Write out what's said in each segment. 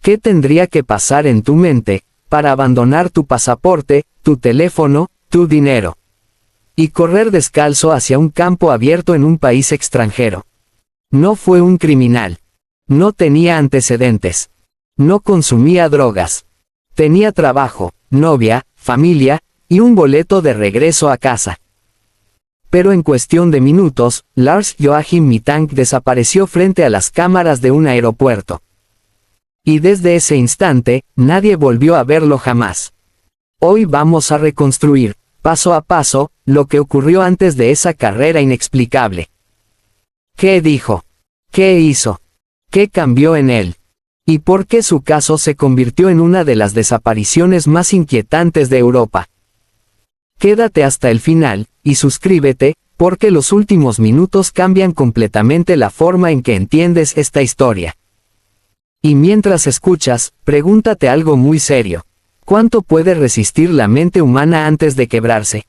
¿Qué tendría que pasar en tu mente para abandonar tu pasaporte, tu teléfono, tu dinero y correr descalzo hacia un campo abierto en un país extranjero? No fue un criminal. No tenía antecedentes. No consumía drogas. Tenía trabajo, novia, familia, y un boleto de regreso a casa. Pero en cuestión de minutos, Lars Joachim Mittank desapareció frente a las cámaras de un aeropuerto. Y desde ese instante, nadie volvió a verlo jamás. Hoy vamos a reconstruir, paso a paso, lo que ocurrió antes de esa carrera inexplicable. ¿Qué dijo? ¿Qué hizo? ¿Qué cambió en él? ¿Y por qué su caso se convirtió en una de las desapariciones más inquietantes de Europa? Quédate hasta el final, y suscríbete, porque los últimos minutos cambian completamente la forma en que entiendes esta historia. Y mientras escuchas, pregúntate algo muy serio. ¿Cuánto puede resistir la mente humana antes de quebrarse?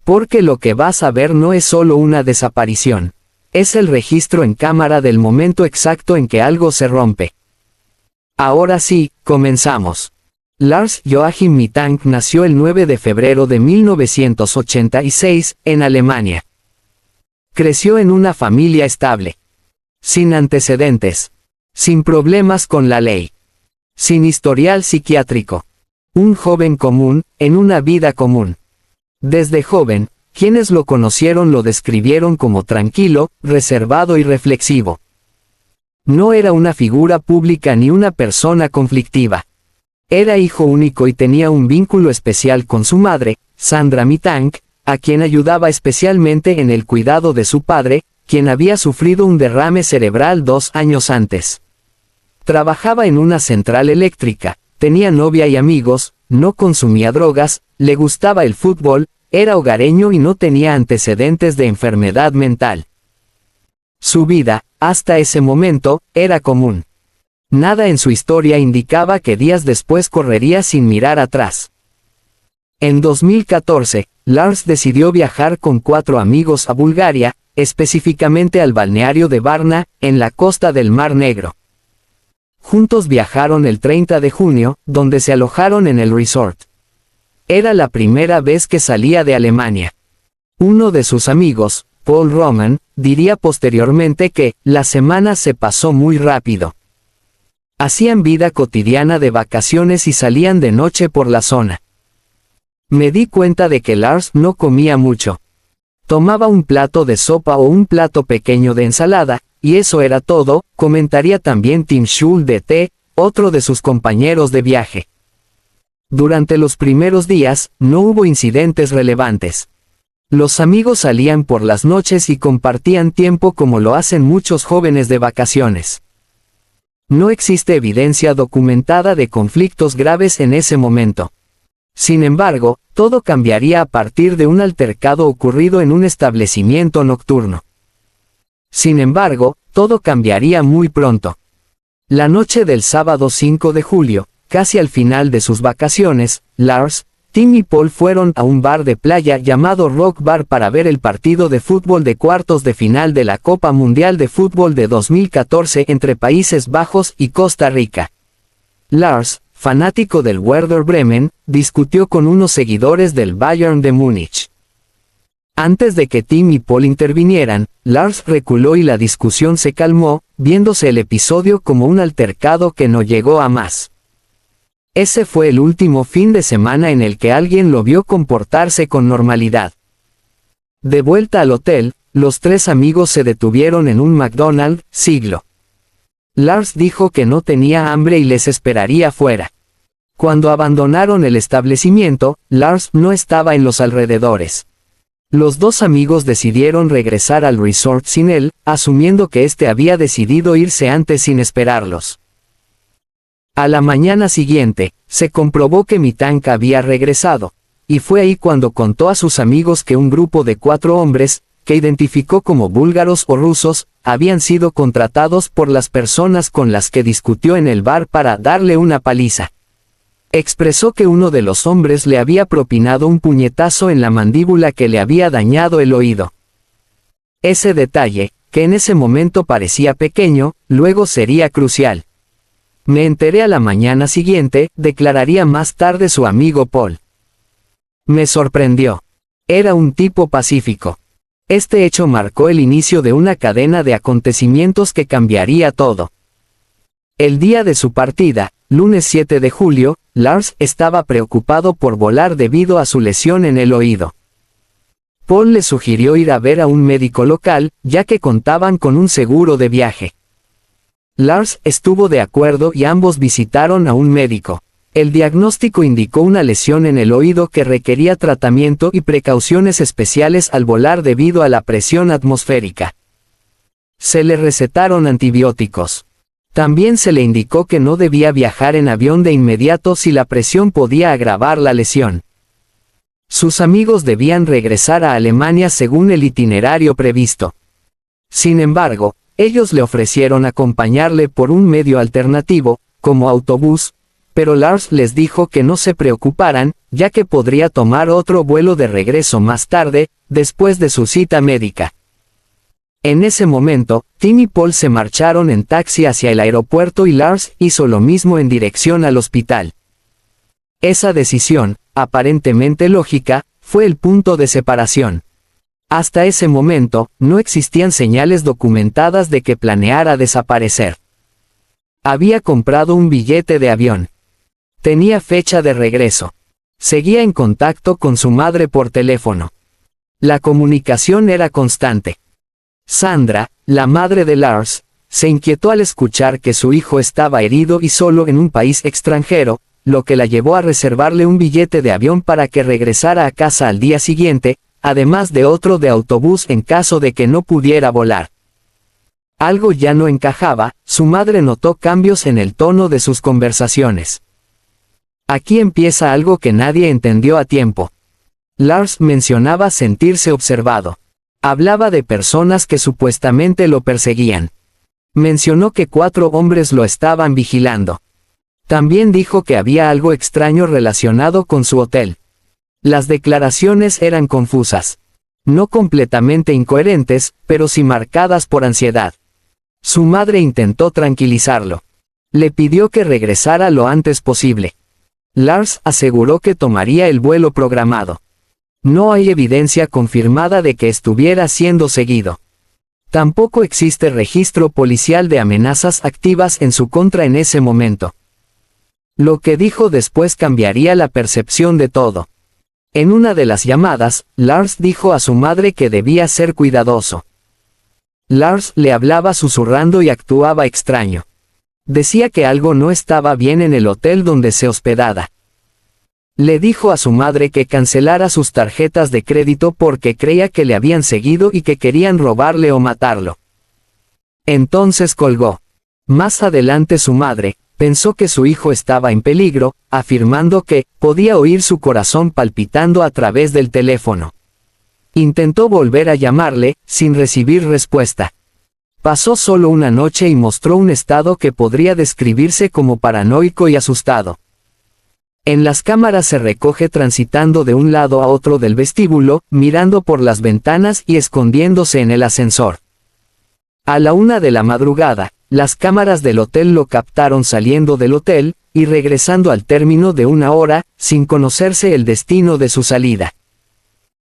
Porque lo que vas a ver no es solo una desaparición. Es el registro en cámara del momento exacto en que algo se rompe. Ahora sí, comenzamos. Lars Joachim Mittank nació el 9 de febrero de 1986, en Alemania. Creció en una familia estable. Sin antecedentes. Sin problemas con la ley. Sin historial psiquiátrico. Un joven común, en una vida común. Desde joven, quienes lo conocieron lo describieron como tranquilo, reservado y reflexivo. No era una figura pública ni una persona conflictiva. Era hijo único y tenía un vínculo especial con su madre, Sandra Mittank, a quien ayudaba especialmente en el cuidado de su padre, quien había sufrido un derrame cerebral 2 años antes. Trabajaba en una central eléctrica, tenía novia y amigos, no consumía drogas, le gustaba el fútbol, era hogareño y no tenía antecedentes de enfermedad mental. Su vida, hasta ese momento, era común. Nada en su historia indicaba que días después correría sin mirar atrás. En 2014, Lars decidió viajar con 4 amigos a Bulgaria, específicamente al balneario de Varna, en la costa del Mar Negro. Juntos viajaron el 30 de junio, donde se alojaron en el resort. Era la primera vez que salía de Alemania. Uno de sus amigos, Paul Roman, diría posteriormente que la semana se pasó muy rápido. Hacían vida cotidiana de vacaciones y salían de noche por la zona. Me di cuenta de que Lars no comía mucho. Tomaba un plato de sopa o un plato pequeño de ensalada, y eso era todo, comentaría también Tim Schul de T, otro de sus compañeros de viaje. Durante los primeros días, no hubo incidentes relevantes. Los amigos salían por las noches y compartían tiempo como lo hacen muchos jóvenes de vacaciones. No existe evidencia documentada de conflictos graves en ese momento. Sin embargo, todo cambiaría a partir de un altercado ocurrido en un establecimiento nocturno. Sin embargo, todo cambiaría muy pronto. La noche del sábado 5 de julio, casi al final de sus vacaciones, Lars, Tim y Paul fueron a un bar de playa llamado Rock Bar para ver el partido de fútbol de cuartos de final de la Copa Mundial de Fútbol de 2014 entre Países Bajos y Costa Rica. Lars, fanático del Werder Bremen, discutió con unos seguidores del Bayern de Múnich. Antes de que Tim y Paul intervinieran, Lars reculó y la discusión se calmó, viéndose el episodio como un altercado que no llegó a más. Ese fue el último fin de semana en el que alguien lo vio comportarse con normalidad. De vuelta al hotel, los 3 amigos se detuvieron en un McDonald's, siglo. Lars dijo que no tenía hambre y les esperaría fuera. Cuando abandonaron el establecimiento, Lars no estaba en los alrededores. Los 2 amigos decidieron regresar al resort sin él, asumiendo que éste había decidido irse antes sin esperarlos. A la mañana siguiente, se comprobó que Mittank había regresado, y fue ahí cuando contó a sus amigos que un grupo de 4 hombres, que identificó como búlgaros o rusos, habían sido contratados por las personas con las que discutió en el bar para darle una paliza. Expresó que uno de los hombres le había propinado un puñetazo en la mandíbula que le había dañado el oído. Ese detalle, que en ese momento parecía pequeño, luego sería crucial. Me enteré a la mañana siguiente, declararía más tarde su amigo Paul. Me sorprendió. Era un tipo pacífico. Este hecho marcó el inicio de una cadena de acontecimientos que cambiaría todo. El día de su partida, lunes 7 de julio, Lars estaba preocupado por volar debido a su lesión en el oído. Paul le sugirió ir a ver a un médico local, ya que contaban con un seguro de viaje. Lars estuvo de acuerdo y ambos visitaron a un médico. El diagnóstico indicó una lesión en el oído que requería tratamiento y precauciones especiales al volar debido a la presión atmosférica. Se le recetaron antibióticos. También se le indicó que no debía viajar en avión de inmediato si la presión podía agravar la lesión. Sus amigos debían regresar a Alemania según el itinerario previsto. Sin embargo, ellos le ofrecieron acompañarle por un medio alternativo, como autobús, pero Lars les dijo que no se preocuparan, ya que podría tomar otro vuelo de regreso más tarde, después de su cita médica. En ese momento, Tim y Paul se marcharon en taxi hacia el aeropuerto y Lars hizo lo mismo en dirección al hospital. Esa decisión, aparentemente lógica, fue el punto de separación. Hasta ese momento, no existían señales documentadas de que planeara desaparecer. Había comprado un billete de avión. Tenía fecha de regreso. Seguía en contacto con su madre por teléfono. La comunicación era constante. Sandra, la madre de Lars, se inquietó al escuchar que su hijo estaba herido y solo en un país extranjero, lo que la llevó a reservarle un billete de avión para que regresara a casa al día siguiente, además de otro de autobús en caso de que no pudiera volar. Algo ya no encajaba, su madre notó cambios en el tono de sus conversaciones. Aquí empieza algo que nadie entendió a tiempo. Lars mencionaba sentirse observado. Hablaba de personas que supuestamente lo perseguían. Mencionó que 4 hombres lo estaban vigilando. También dijo que había algo extraño relacionado con su hotel. Las declaraciones eran confusas. No completamente incoherentes, pero sí marcadas por ansiedad. Su madre intentó tranquilizarlo. Le pidió que regresara lo antes posible. Lars aseguró que tomaría el vuelo programado. No hay evidencia confirmada de que estuviera siendo seguido. Tampoco existe registro policial de amenazas activas en su contra en ese momento. Lo que dijo después cambiaría la percepción de todo. En una de las llamadas, Lars dijo a su madre que debía ser cuidadoso. Lars le hablaba susurrando y actuaba extraño. Decía que algo no estaba bien en el hotel donde se hospedaba. Le dijo a su madre que cancelara sus tarjetas de crédito porque creía que le habían seguido y que querían robarle o matarlo. Entonces colgó. Más adelante su madre pensó que su hijo estaba en peligro, afirmando que podía oír su corazón palpitando a través del teléfono. Intentó volver a llamarle, sin recibir respuesta. Pasó solo una noche y mostró un estado que podría describirse como paranoico y asustado. En las cámaras se recoge transitando de un lado a otro del vestíbulo, mirando por las ventanas y escondiéndose en el ascensor. A la 1 de la madrugada, las cámaras del hotel lo captaron saliendo del hotel, y regresando al término de 1 hora, sin conocerse el destino de su salida.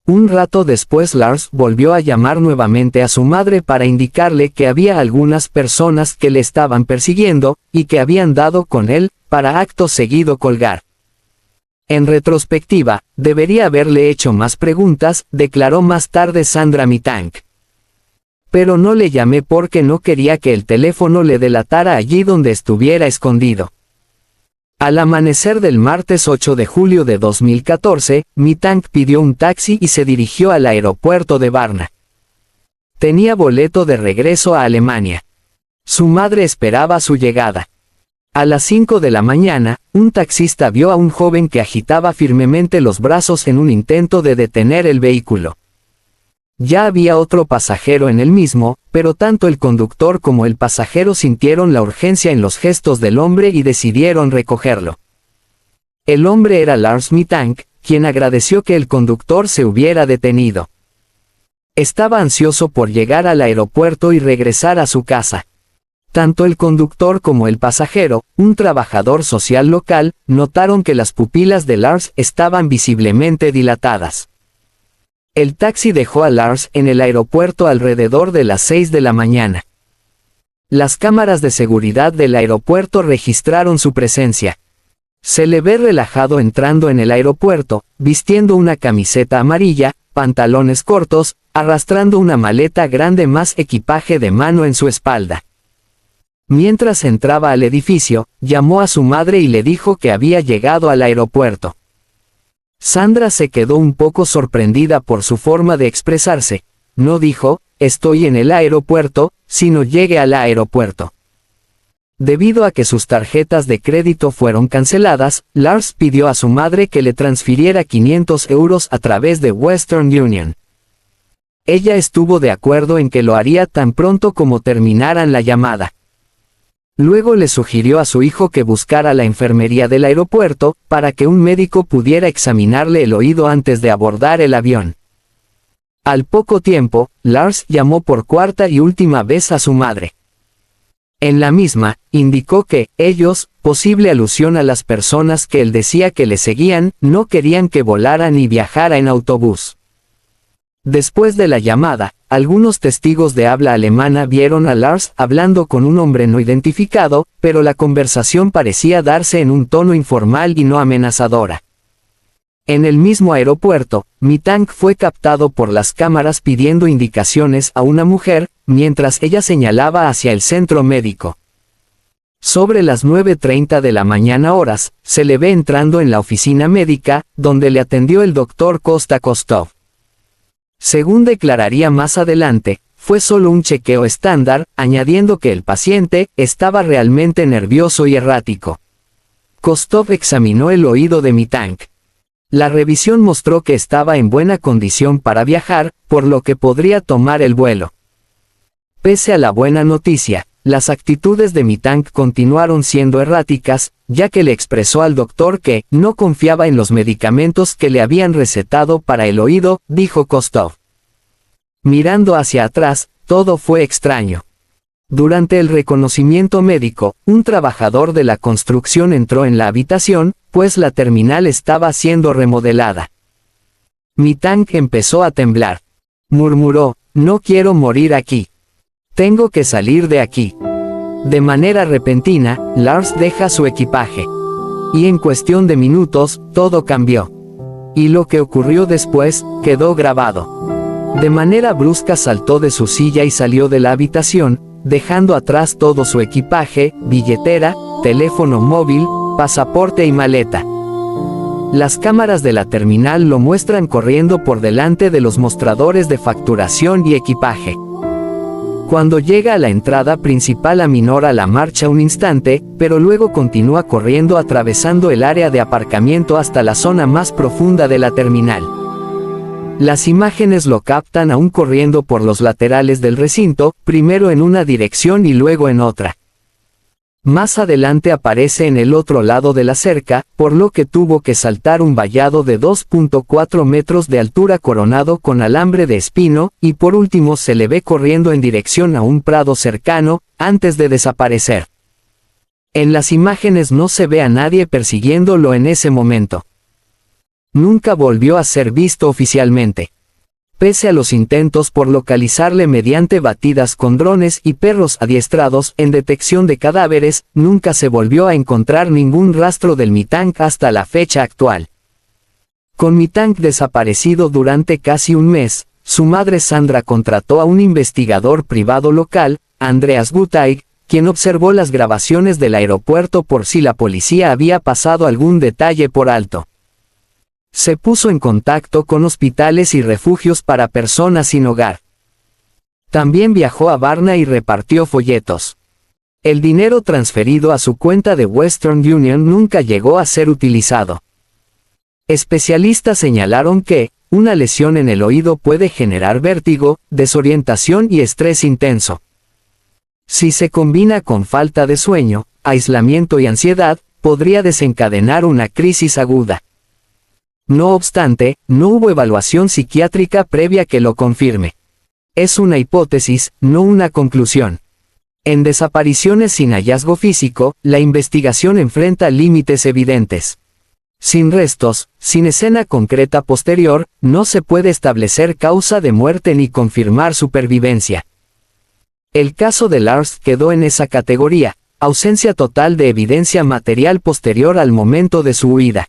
Un rato después Lars volvió a llamar nuevamente a su madre para indicarle que había algunas personas que le estaban persiguiendo, y que habían dado con él, para acto seguido colgar. En retrospectiva, debería haberle hecho más preguntas, declaró más tarde Sandra Mittank. Pero no le llamé porque no quería que el teléfono le delatara allí donde estuviera escondido. Al amanecer del martes 8 de julio de 2014, Mittank pidió un taxi y se dirigió al aeropuerto de Varna. Tenía boleto de regreso a Alemania. Su madre esperaba su llegada. A las 5 de la mañana, un taxista vio a un joven que agitaba firmemente los brazos en un intento de detener el vehículo. Ya había otro pasajero en el mismo, pero tanto el conductor como el pasajero sintieron la urgencia en los gestos del hombre y decidieron recogerlo. El hombre era Lars Mittank, quien agradeció que el conductor se hubiera detenido. Estaba ansioso por llegar al aeropuerto y regresar a su casa. Tanto el conductor como el pasajero, un trabajador social local, notaron que las pupilas de Lars estaban visiblemente dilatadas. El taxi dejó a Lars en el aeropuerto alrededor de las 6 de la mañana. Las cámaras de seguridad del aeropuerto registraron su presencia. Se le ve relajado entrando en el aeropuerto, vistiendo una camiseta amarilla, pantalones cortos, arrastrando una maleta grande más equipaje de mano en su espalda. Mientras entraba al edificio, llamó a su madre y le dijo que había llegado al aeropuerto. Sandra se quedó un poco sorprendida por su forma de expresarse. No dijo, estoy en el aeropuerto, sino llegué al aeropuerto. Debido a que sus tarjetas de crédito fueron canceladas, Lars pidió a su madre que le transfiriera 500 euros a través de Western Union. Ella estuvo de acuerdo en que lo haría tan pronto como terminaran la llamada. Luego le sugirió a su hijo que buscara la enfermería del aeropuerto, para que un médico pudiera examinarle el oído antes de abordar el avión. Al poco tiempo, Lars llamó por cuarta y última vez a su madre. En la misma, indicó que, ellos, posible alusión a las personas que él decía que le seguían, no querían que volara ni viajara en autobús. Después de la llamada, algunos testigos de habla alemana vieron a Lars hablando con un hombre no identificado, pero la conversación parecía darse en un tono informal y no amenazadora. En el mismo aeropuerto, Mittank fue captado por las cámaras pidiendo indicaciones a una mujer, mientras ella señalaba hacia el centro médico. Sobre las 9:30 de la mañana horas, se le ve entrando en la oficina médica, donde le atendió el doctor Costa Kostov. Según declararía más adelante, fue solo un chequeo estándar, añadiendo que el paciente estaba realmente nervioso y errático. Kostov examinó el oído de Mittank. La revisión mostró que estaba en buena condición para viajar, por lo que podría tomar el vuelo. Pese a la buena noticia, las actitudes de Mittank continuaron siendo erráticas, ya que le expresó al doctor que no confiaba en los medicamentos que le habían recetado para el oído, dijo Kostov. Mirando hacia atrás, todo fue extraño. Durante el reconocimiento médico, un trabajador de la construcción entró en la habitación, pues la terminal estaba siendo remodelada. Mittank empezó a temblar. Murmuró, no quiero morir aquí. Tengo que salir de aquí. De manera repentina, Lars deja su equipaje. Y en cuestión de minutos, todo cambió. Y lo que ocurrió después, quedó grabado. De manera brusca saltó de su silla y salió de la habitación, dejando atrás todo su equipaje, billetera, teléfono móvil, pasaporte y maleta. Las cámaras de la terminal lo muestran corriendo por delante de los mostradores de facturación y equipaje. Cuando llega a la entrada principal aminora la marcha un instante, pero luego continúa corriendo atravesando el área de aparcamiento hasta la zona más profunda de la terminal. Las imágenes lo captan aún corriendo por los laterales del recinto, primero en una dirección y luego en otra. Más adelante aparece en el otro lado de la cerca, por lo que tuvo que saltar un vallado de 2.4 metros de altura coronado con alambre de espino, y por último se le ve corriendo en dirección a un prado cercano, antes de desaparecer. En las imágenes no se ve a nadie persiguiéndolo en ese momento. Nunca volvió a ser visto oficialmente. Pese a los intentos por localizarle mediante batidas con drones y perros adiestrados en detección de cadáveres, nunca se volvió a encontrar ningún rastro del Mittank hasta la fecha actual. Con Mittank desaparecido durante casi un mes, su madre Sandra contrató a un investigador privado local, Andreas Gutaig, quien observó las grabaciones del aeropuerto por si la policía había pasado algún detalle por alto. Se puso en contacto con hospitales y refugios para personas sin hogar. También viajó a Varna y repartió folletos. El dinero transferido a su cuenta de Western Union nunca llegó a ser utilizado. Especialistas señalaron que, una lesión en el oído puede generar vértigo, desorientación y estrés intenso. Si se combina con falta de sueño, aislamiento y ansiedad, podría desencadenar una crisis aguda. No obstante, no hubo evaluación psiquiátrica previa que lo confirme. Es una hipótesis, no una conclusión. En desapariciones sin hallazgo físico, la investigación enfrenta límites evidentes. Sin restos, sin escena concreta posterior, no se puede establecer causa de muerte ni confirmar supervivencia. El caso de Lars quedó en esa categoría, ausencia total de evidencia material posterior al momento de su huida.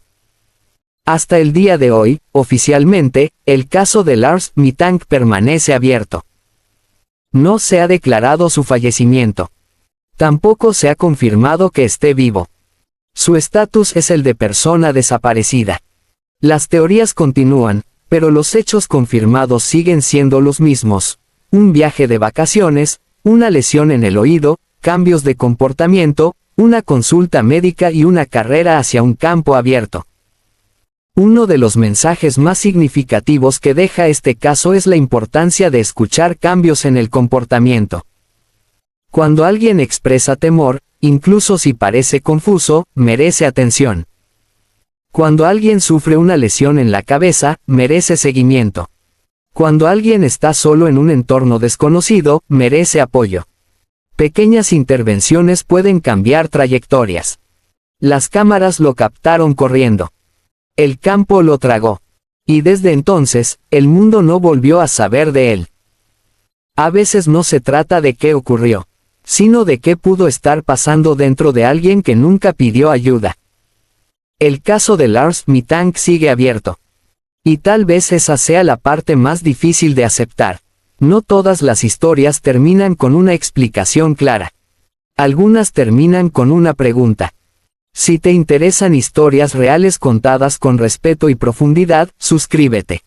Hasta el día de hoy, oficialmente, el caso de Lars Mittank permanece abierto. No se ha declarado su fallecimiento. Tampoco se ha confirmado que esté vivo. Su estatus es el de persona desaparecida. Las teorías continúan, pero los hechos confirmados siguen siendo los mismos. Un viaje de vacaciones, una lesión en el oído, cambios de comportamiento, una consulta médica y una carrera hacia un campo abierto. Uno de los mensajes más significativos que deja este caso es la importancia de escuchar cambios en el comportamiento. Cuando alguien expresa temor, incluso si parece confuso, merece atención. Cuando alguien sufre una lesión en la cabeza, merece seguimiento. Cuando alguien está solo en un entorno desconocido, merece apoyo. Pequeñas intervenciones pueden cambiar trayectorias. Las cámaras lo captaron corriendo. El campo lo tragó. Y desde entonces, el mundo no volvió a saber de él. A veces no se trata de qué ocurrió, sino de qué pudo estar pasando dentro de alguien que nunca pidió ayuda. El caso de Lars Mittank sigue abierto. Y tal vez esa sea la parte más difícil de aceptar. No todas las historias terminan con una explicación clara. Algunas terminan con una pregunta. Si te interesan historias reales contadas con respeto y profundidad, suscríbete.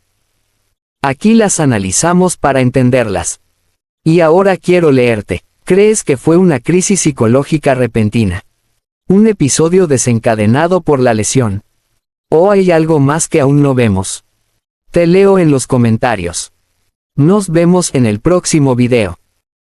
Aquí las analizamos para entenderlas. Y ahora quiero leerte. ¿Crees que fue una crisis psicológica repentina? ¿Un episodio desencadenado por la lesión? ¿O hay algo más que aún no vemos? Te leo en los comentarios. Nos vemos en el próximo video.